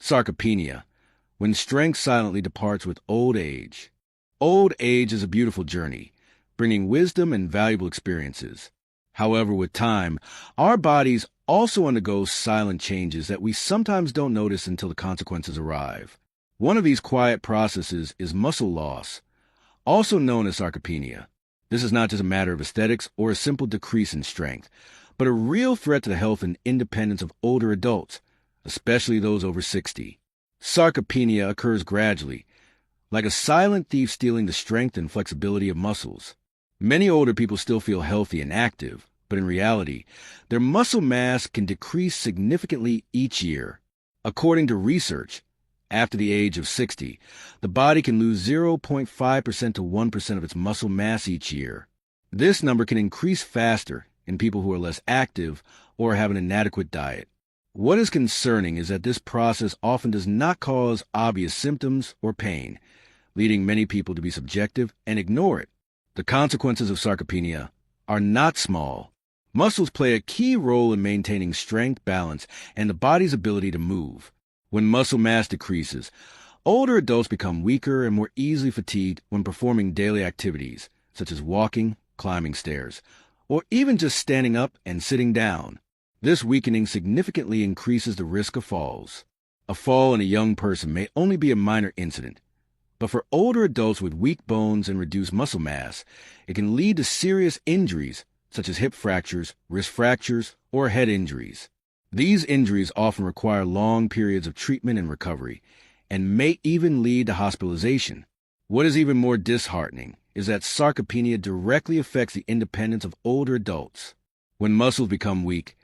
Sarcopenia, when strength silently departs with old age. Old age is a beautiful journey, bringing wisdom and valuable experiences. However, with time, our bodies also undergo silent changes that we sometimes don't notice until the consequences arrive. One of these quiet processes is muscle loss, also known as sarcopenia. This is not just a matter of aesthetics or a simple decrease in strength, but a real threat to the health and independence of older adults, especially those over 60. Sarcopenia occurs gradually, like a silent thief stealing the strength and flexibility of muscles. Many older people still feel healthy and active, but in reality, their muscle mass can decrease significantly each year. According to research, after the age of 60, the body can lose 0.5% to 1% of its muscle mass each year. This number can increase faster in people who are less active or have an inadequate diet. What is concerning is that this process often does not cause obvious symptoms or pain, leading many people to be subjective and ignore it. The consequences of sarcopenia are not small. Muscles play a key role in maintaining strength, balance, and the body's ability to move. When muscle mass decreases, older adults become weaker and more easily fatigued when performing daily activities, such as walking, climbing stairs, or even just standing up and sitting down. This weakening significantly increases the risk of falls. A fall in a young person may only be a minor incident, but for older adults with weak bones and reduced muscle mass, it can lead to serious injuries such as hip fractures, wrist fractures, or head injuries. These injuries often require long periods of treatment and recovery, and may even lead to hospitalization. What is even more disheartening is that sarcopenia directly affects the independence of older adults. When muscles become weak,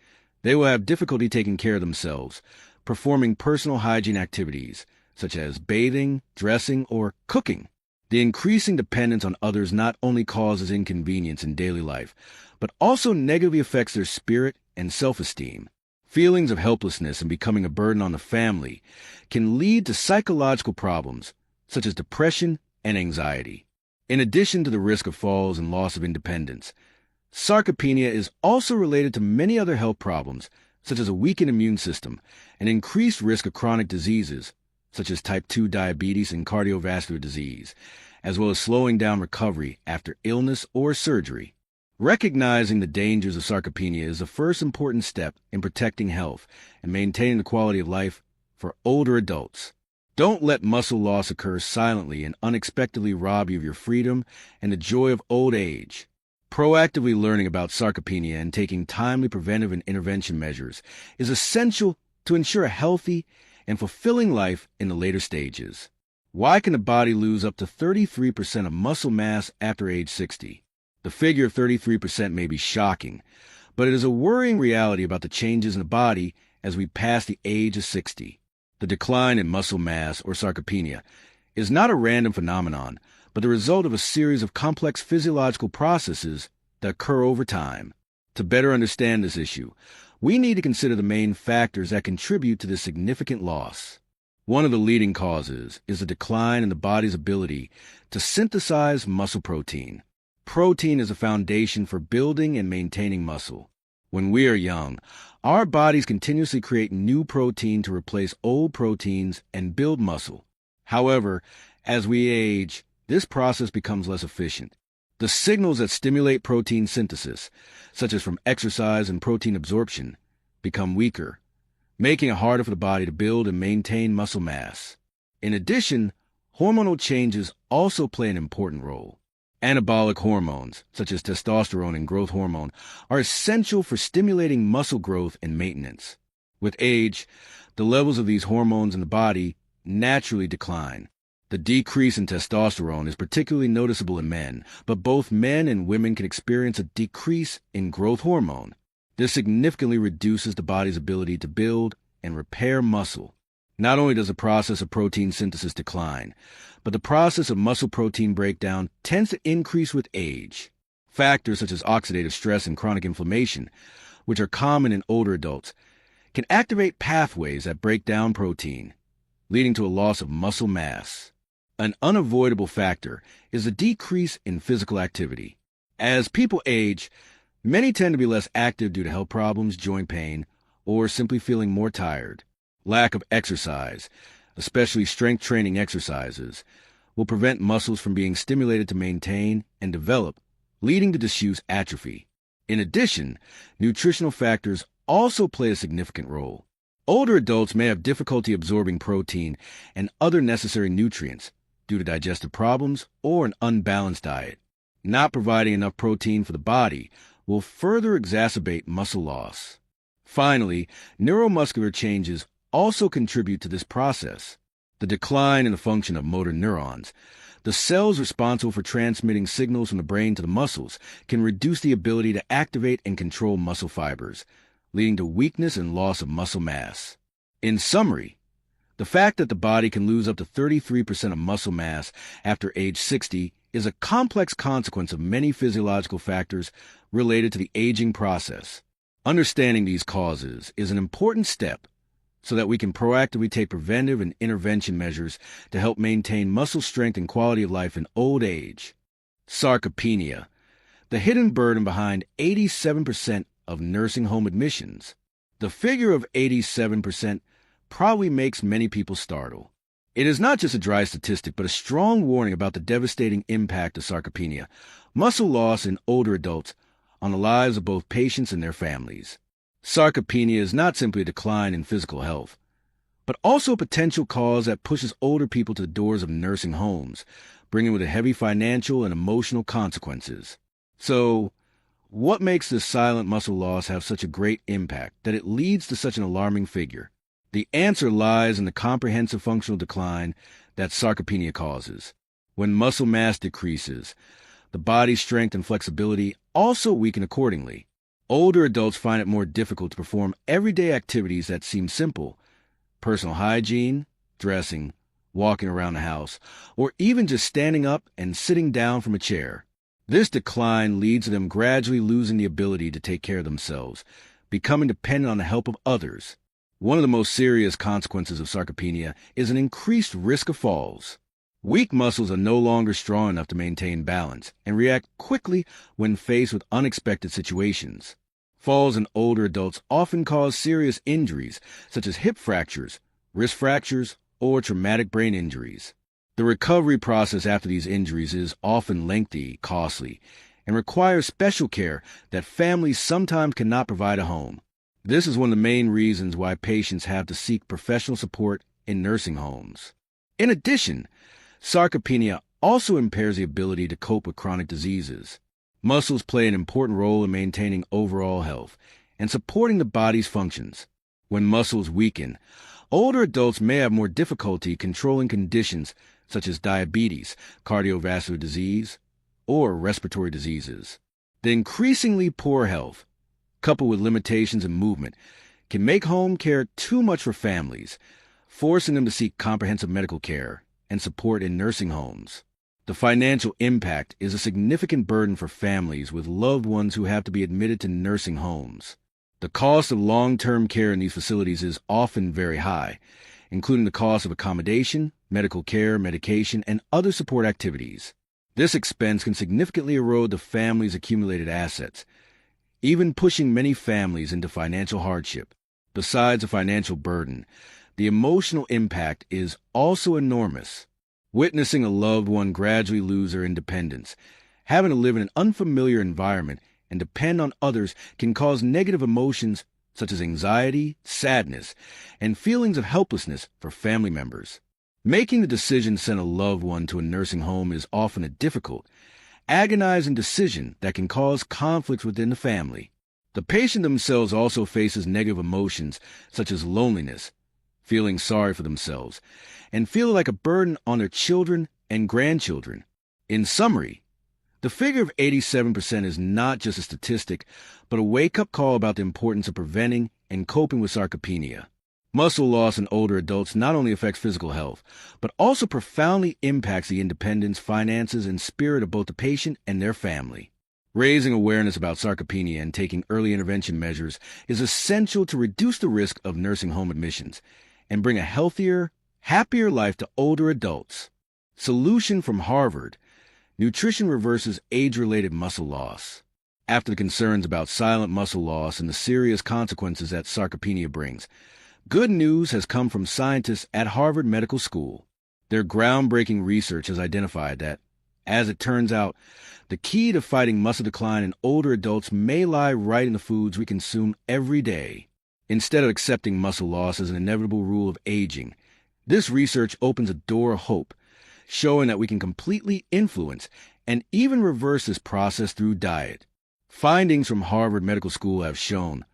they will have difficulty taking care of themselves, performing personal hygiene activities, such as bathing, dressing, or cooking. The increasing dependence on others not only causes inconvenience in daily life, but also negatively affects their spirit and self-esteem. Feelings of helplessness and becoming a burden on the family can lead to psychological problems, such as depression and anxiety. In addition to the risk of falls and loss of independence, sarcopenia is also related to many other health problems, such as a weakened immune system, and increased risk of chronic diseases, such as type 2 diabetes and cardiovascular disease, as well as slowing down recovery after illness or surgery. Recognizing the dangers of sarcopenia is the first important step in protecting health and maintaining the quality of life for older adults. Don't let muscle loss occur silently and unexpectedly rob you of your freedom and the joy of old age. Proactively learning about sarcopenia and taking timely preventive and intervention measures is essential to ensure a healthy and fulfilling life in the later stages. Why can the body lose up to 33% of muscle mass after age 60? The figure of 33% may be shocking, but it is a worrying reality about the changes in the body as we pass the age of 60. The decline in muscle mass, or sarcopenia, is not a random phenomenon, but the result of a series of complex physiological processes that occur over time. To better understand this issue, we need to consider the main factors that contribute to this significant loss. One of the leading causes is the decline in the body's ability to synthesize muscle protein. Protein is a foundation for building and maintaining muscle. When we are young, our bodies continuously create new protein to replace old proteins and build muscle. However, as we age, this process becomes less efficient. The signals that stimulate protein synthesis, such as from exercise and protein absorption, become weaker, making it harder for the body to build and maintain muscle mass. In addition, hormonal changes also play an important role. Anabolic hormones, such as testosterone and growth hormone, are essential for stimulating muscle growth and maintenance. With age, the levels of these hormones in the body naturally decline. The decrease in testosterone is particularly noticeable in men, but both men and women can experience a decrease in growth hormone. This significantly reduces the body's ability to build and repair muscle. Not only does the process of protein synthesis decline, but the process of muscle protein breakdown tends to increase with age. Factors such as oxidative stress and chronic inflammation, which are common in older adults, can activate pathways that break down protein, leading to a loss of muscle mass. An unavoidable factor is a decrease in physical activity. As people age, many tend to be less active due to health problems, joint pain, or simply feeling more tired. Lack of exercise, especially strength training exercises, will prevent muscles from being stimulated to maintain and develop, leading to disuse atrophy. In addition, nutritional factors also play a significant role. Older adults may have difficulty absorbing protein and other necessary nutrients due to digestive problems or an unbalanced diet. Not providing enough protein for the body will further exacerbate muscle loss. Finally, neuromuscular changes also contribute to this process. The decline in the function of motor neurons, the cells responsible for transmitting signals from the brain to the muscles, can reduce the ability to activate and control muscle fibers, leading to weakness and loss of muscle mass. In summary, the fact that the body can lose up to 33% of muscle mass after age 60 is a complex consequence of many physiological factors related to the aging process. Understanding these causes is an important step so that we can proactively take preventive and intervention measures to help maintain muscle strength and quality of life in old age. Sarcopenia, the hidden burden behind 87% of nursing home admissions. The figure of 87% probably makes many people startle. It is not just a dry statistic, but a strong warning about the devastating impact of sarcopenia, muscle loss in older adults, on the lives of both patients and their families. Sarcopenia is not simply a decline in physical health, but also a potential cause that pushes older people to the doors of nursing homes, bringing with it heavy financial and emotional consequences. So, what makes this silent muscle loss have such a great impact that it leads to such an alarming figure? The answer lies in the comprehensive functional decline that sarcopenia causes. When muscle mass decreases, the body's strength and flexibility also weaken accordingly. Older adults find it more difficult to perform everyday activities that seem simple: personal hygiene, dressing, walking around the house, or even just standing up and sitting down from a chair. This decline leads to them gradually losing the ability to take care of themselves, becoming dependent on the help of others. One of the most serious consequences of sarcopenia is an increased risk of falls. Weak muscles are no longer strong enough to maintain balance and react quickly when faced with unexpected situations. Falls in older adults often cause serious injuries, such as hip fractures, wrist fractures, or traumatic brain injuries. The recovery process after these injuries is often lengthy, costly, and requires special care that families sometimes cannot provide at home. This is one of the main reasons why patients have to seek professional support in nursing homes. In addition, sarcopenia also impairs the ability to cope with chronic diseases. Muscles play an important role in maintaining overall health and supporting the body's functions. When muscles weaken, older adults may have more difficulty controlling conditions such as diabetes, cardiovascular disease, or respiratory diseases. The increasingly poor health, coupled with limitations in movement, can make home care too much for families, forcing them to seek comprehensive medical care and support in nursing homes. The financial impact is a significant burden for families with loved ones who have to be admitted to nursing homes. The cost of long-term care in these facilities is often very high, including the cost of accommodation, medical care, medication, and other support activities. This expense can significantly erode the family's accumulated assets, even pushing many families into financial hardship. Besides the financial burden, the emotional impact is also enormous. Witnessing a loved one gradually lose their independence, having to live in an unfamiliar environment and depend on others can cause negative emotions such as anxiety, sadness, and feelings of helplessness for family members. Making the decision to send a loved one to a nursing home is often a difficult, agonizing decision that can cause conflicts within the family. The patient themselves also faces negative emotions such as loneliness, feeling sorry for themselves, and feeling like a burden on their children and grandchildren. In summary, the figure of 87% is not just a statistic, but a wake-up call about the importance of preventing and coping with sarcopenia. Muscle loss in older adults not only affects physical health, but also profoundly impacts the independence, finances, and spirit of both the patient and their family. Raising awareness about sarcopenia and taking early intervention measures is essential to reduce the risk of nursing home admissions and bring a healthier, happier life to older adults. Solution from Harvard: nutrition reverses age-related muscle loss. After the concerns about silent muscle loss and the serious consequences that sarcopenia brings, Good news has come from scientists at Harvard Medical School. Their groundbreaking research has identified that, as it turns out, the key to fighting muscle decline in older adults may lie right in the foods we consume every day. Instead of accepting muscle loss as an inevitable rule of aging, this research opens a door of hope, showing that we can completely influence and even reverse this process through diet. Findings from Harvard Medical School have shown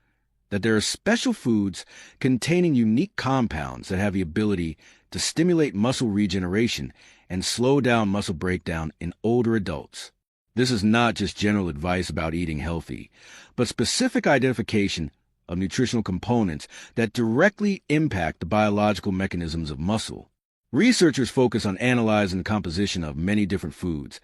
that there are special foods containing unique compounds that have the ability to stimulate muscle regeneration and slow down muscle breakdown in older adults. This is not just general advice about eating healthy, but specific identification of nutritional components that directly impact the biological mechanisms of muscle. Researchers focus on analyzing the composition of many different foods,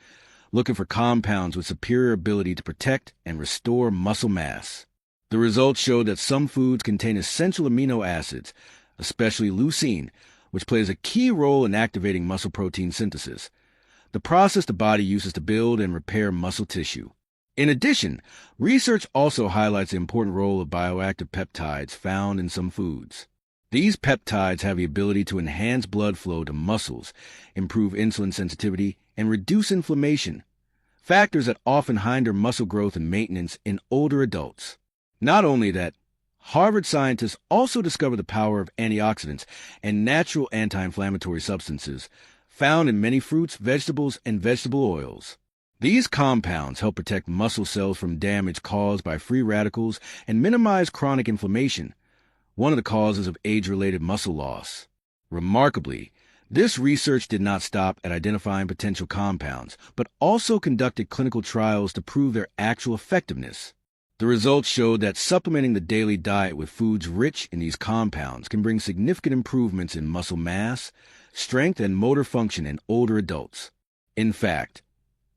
looking for compounds with superior ability to protect and restore muscle mass. The results showed that some foods contain essential amino acids, especially leucine, which plays a key role in activating muscle protein synthesis, the process the body uses to build and repair muscle tissue. In addition, research also highlights the important role of bioactive peptides found in some foods. These peptides have the ability to enhance blood flow to muscles, improve insulin sensitivity, and reduce inflammation, factors that often hinder muscle growth and maintenance in older adults. Not only that, Harvard scientists also discovered the power of antioxidants and natural anti-inflammatory substances found in many fruits, vegetables, and vegetable oils. These compounds help protect muscle cells from damage caused by free radicals and minimize chronic inflammation, one of the causes of age-related muscle loss. Remarkably, this research did not stop at identifying potential compounds, but also conducted clinical trials to prove their actual effectiveness. The results showed that supplementing the daily diet with foods rich in these compounds can bring significant improvements in muscle mass, strength, and motor function in older adults. In fact,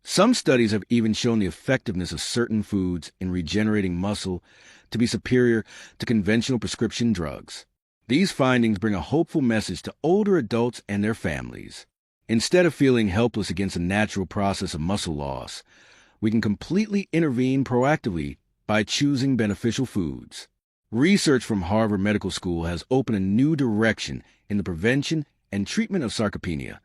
some studies have even shown the effectiveness of certain foods in regenerating muscle to be superior to conventional prescription drugs. These findings bring a hopeful message to older adults and their families. Instead of feeling helpless against the natural process of muscle loss, we can completely intervene proactively by choosing beneficial foods. Research from Harvard Medical School has opened a new direction in the prevention and treatment of sarcopenia,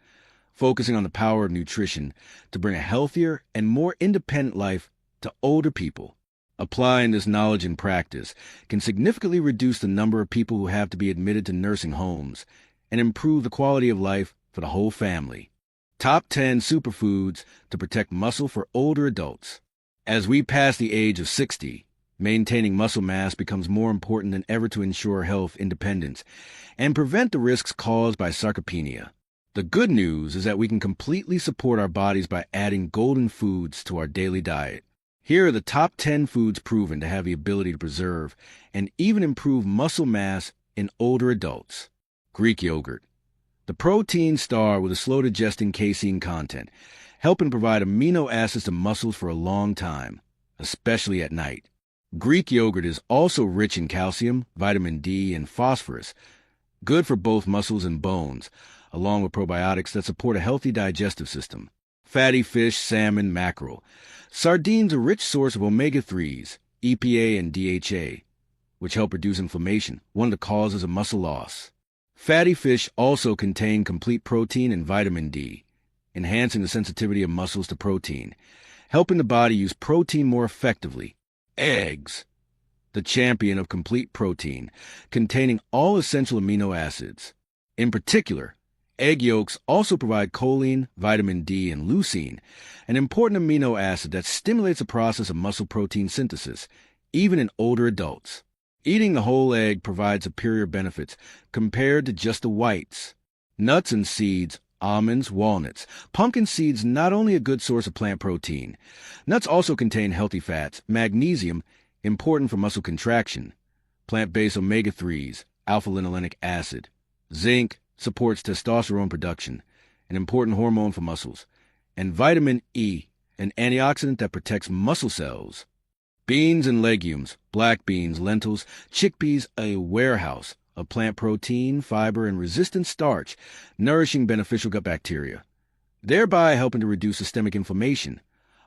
focusing on the power of nutrition to bring a healthier and more independent life to older people. Applying this knowledge in practice can significantly reduce the number of people who have to be admitted to nursing homes and improve the quality of life for the whole family. Top 10 superfoods to protect muscle for older adults. As we pass the age of 60, maintaining muscle mass becomes more important than ever to ensure health independence and prevent the risks caused by sarcopenia. The good news is that we can completely support our bodies by adding golden foods to our daily diet. Here are the top 10 foods proven to have the ability to preserve and even improve muscle mass in older adults. Greek yogurt, the protein star with a slow-digesting casein content, helping provide amino acids to muscles for a long time, especially at night. Greek yogurt is also rich in calcium, vitamin D, and phosphorus, good for both muscles and bones, along with probiotics that support a healthy digestive system. Fatty fish, salmon, mackerel. Sardines are a rich source of omega-3s, EPA, and DHA, which help reduce inflammation, one of the causes of muscle loss. Fatty fish also contain complete protein and vitamin D, enhancing the sensitivity of muscles to protein, helping the body use protein more effectively. Eggs, the champion of complete protein, containing all essential amino acids. In particular, egg yolks also provide choline, vitamin D, and leucine, an important amino acid that stimulates the process of muscle protein synthesis, even in older adults. Eating the whole egg provides superior benefits compared to just the whites. Nuts and seeds, almonds, walnuts. Pumpkin seeds not only a good source of plant protein. Nuts also contain healthy fats, magnesium, important for muscle contraction, plant-based omega-3s, alpha-linolenic acid. Zinc supports testosterone production, an important hormone for muscles, and vitamin E, an antioxidant that protects muscle cells. Beans and legumes, black beans, lentils, chickpeas, a warehouse of plant protein, fiber, and resistant starch, nourishing beneficial gut bacteria, thereby helping to reduce systemic inflammation,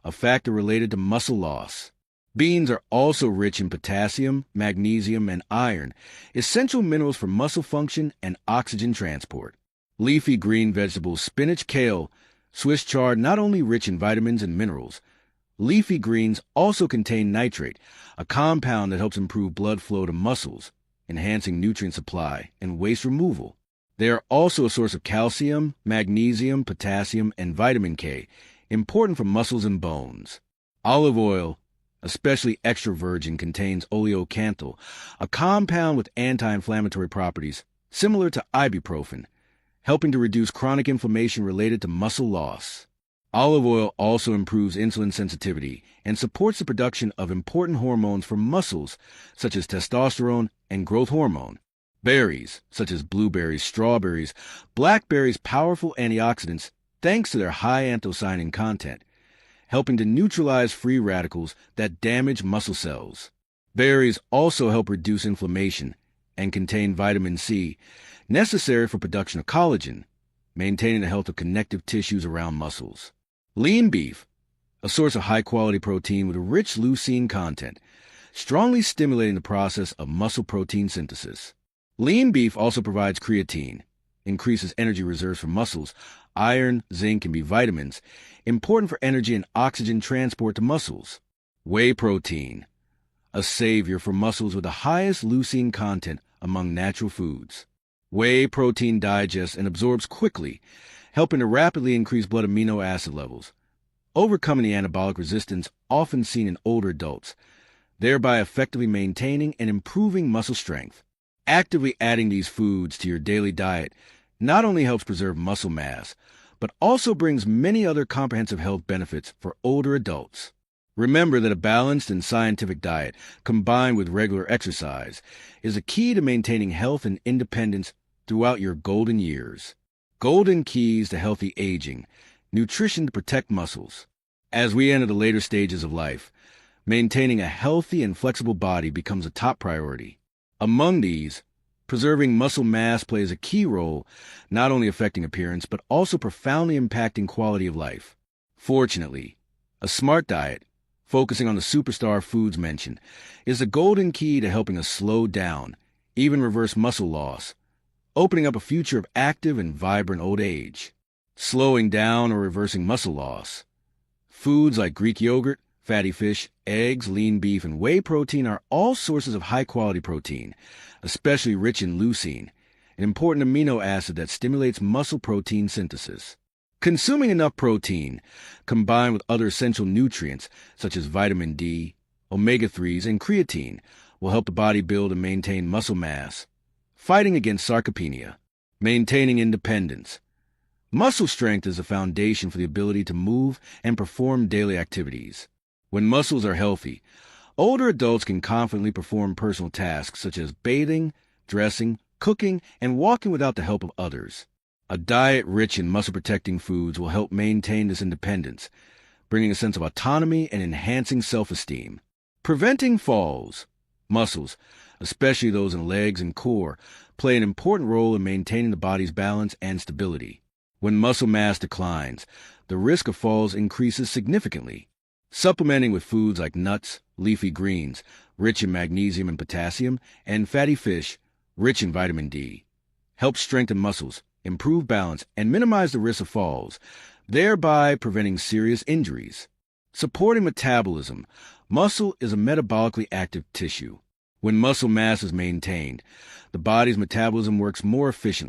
a factor related to muscle loss. Beans are also rich in potassium, magnesium, and iron, essential minerals for muscle function and oxygen transport. Leafy green vegetables, spinach, kale, Swiss chard, not only rich in vitamins and minerals, leafy greens also contain nitrate, a compound that helps improve blood flow to muscles, enhancing nutrient supply and waste removal. They are also a source of calcium, magnesium, potassium, and vitamin K, important for muscles and bones. Olive oil, especially extra virgin, contains oleocanthal, a compound with anti-inflammatory properties similar to ibuprofen, helping to reduce chronic inflammation related to muscle loss. Olive oil also improves insulin sensitivity and supports the production of important hormones for muscles, such as testosterone and growth hormone. Berries, such as blueberries, strawberries, blackberries, powerful antioxidants thanks to their high anthocyanin content, helping to neutralize free radicals that damage muscle cells. Berries also help reduce inflammation and contain vitamin C, necessary for production of collagen, maintaining the health of connective tissues around muscles. Lean beef, a source of high-quality protein with a rich leucine content, strongly stimulating the process of muscle protein synthesis. Lean beef also provides creatine, increases energy reserves for muscles, iron, zinc, and B vitamins, important for energy and oxygen transport to muscles. Whey protein, a savior for muscles with the highest leucine content among natural foods. Whey protein digests and absorbs quickly, helping to rapidly increase blood amino acid levels, overcoming the anabolic resistance often seen in older adults, thereby effectively maintaining and improving muscle strength. Actively adding these foods to your daily diet not only helps preserve muscle mass, but also brings many other comprehensive health benefits for older adults. Remember that a balanced and scientific diet, combined with regular exercise, is a key to maintaining health and independence throughout your golden years. Golden keys to healthy aging, nutrition to protect muscles. As we enter the later stages of life, maintaining a healthy and flexible body becomes a top priority. Among these, preserving muscle mass plays a key role, not only affecting appearance, but also profoundly impacting quality of life. Fortunately, a smart diet, focusing on the superstar foods mentioned, is a golden key to helping us slow down, even reverse muscle loss, opening up a future of active and vibrant old age. Slowing down or reversing muscle loss. Foods like Greek yogurt, fatty fish, eggs, lean beef, and whey protein are all sources of high-quality protein, especially rich in leucine, an important amino acid that stimulates muscle protein synthesis. Consuming enough protein, combined with other essential nutrients such as vitamin D, omega-3s, and creatine, will help the body build and maintain muscle mass, fighting against sarcopenia, maintaining independence. Muscle strength is a foundation for the ability to move and perform daily activities. When muscles are healthy, older adults can confidently perform personal tasks such as bathing, dressing, cooking, and walking without the help of others. A diet rich in muscle-protecting foods will help maintain this independence, bringing a sense of autonomy and enhancing self-esteem. Preventing falls. Muscles, especially those in legs and core, play an important role in maintaining the body's balance and stability. When muscle mass declines, the risk of falls increases significantly. Supplementing with foods like nuts, leafy greens, rich in magnesium and potassium, and fatty fish, rich in vitamin D, helps strengthen muscles, improve balance, and minimize the risk of falls, thereby preventing serious injuries. Supporting metabolism. Muscle is a metabolically active tissue. When muscle mass is maintained, the body's metabolism works more efficiently.